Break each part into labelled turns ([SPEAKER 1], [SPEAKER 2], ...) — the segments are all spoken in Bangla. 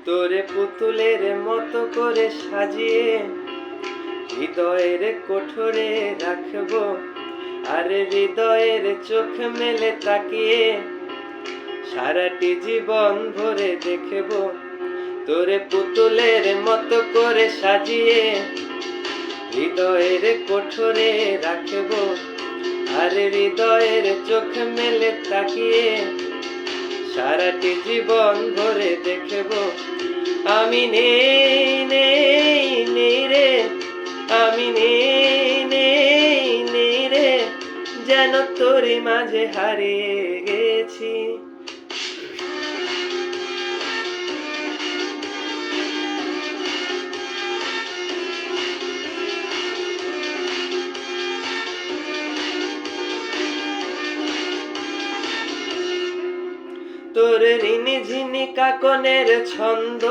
[SPEAKER 1] তোরে পুতুলের মতো করে সাজিয়ে হৃদয়ের কোঠরে রাখবো, আর হৃদয়ের চোখ মেলে তাকিয়ে সারাটি জীবন ভরে দেখবো। তোরে পুতুলের মতো করে সাজিয়ে হৃদয়ের কোঠরে রাখবো, আর হৃদয়ের চোখ মেলে তাকিয়ে সারাটি জীবন ভরে দেখবো। আমি নেই নেই নেই রে, আমি নেই নেই নেই রে, যেন তোরই মাঝে হারিয়ে গেছি। তোর ঋণী ঝিনি কাকনের ছন্দ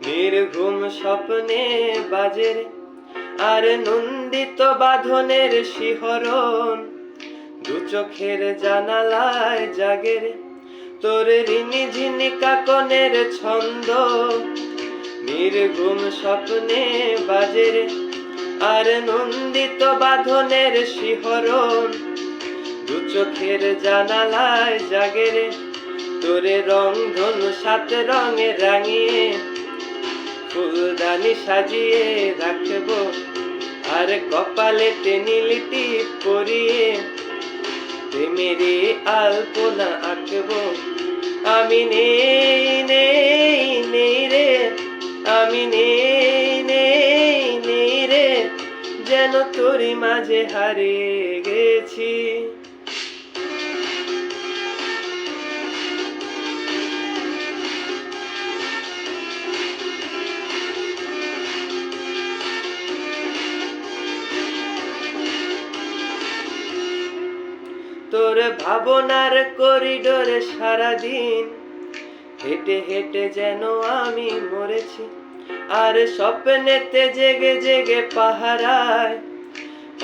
[SPEAKER 1] নির্ঘুম স্বপ্নে বাজে রে, আর নন্দিত বাঁধনের শিহরণ দু চোখের জানালায় জাগে রে। তোর ঋণী ঝিনি কাকনের ছন্দ নির্ঘুম স্বপ্নে বাজে রে, আর নন্দিত বাঁধনের শিহরণ দু চোখের জানালায় জাগে রে। তোরে রংধনু সাত রঙে রাঙিয়ে ফুলদানি সাজিয়ে রাখবো, আর কপালে নীলি টিপ পরিয়ে প্রেমেরই আলপনা আঁকবো। আমি নেই নেই নেই রে, আমি নেই নেই নেই রে, যেন তোরই মাঝে হারিয়ে গেছি। তোর ভাবনার করিডোরে সারাদিন হেঁটে হেঁটে যেন আমি মরেছি, আর স্বপ্নেতে জেগে জেগে পাহারায়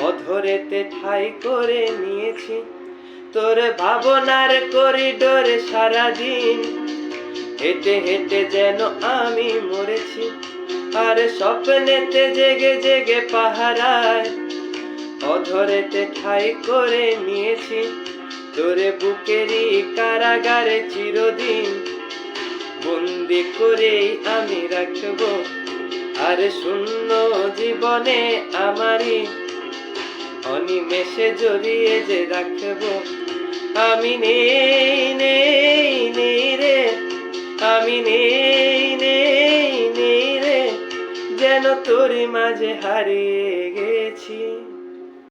[SPEAKER 1] অধরেতে ঠাই করে নিয়েছি। তোর ভাবনার করিডোরে সারাদিন হেঁটে হেঁটে যেন আমি মরেছি, আর স্বপ্নেতে জেগে জেগে পাহারায় অধরেতে ঠাই করে নিয়েছি। তোরে বুকেরই কারাগারে চিরদিন বন্দি করেই আমি রাখবো, আর শূন্য জীবনে আমারই অনিমেষে জড়িয়ে যে রাখবো। আমি নেই নেই নেই রে, আমি নেই নেই নেই রে, যেন তোরই মাঝে হারিয়ে গেছি।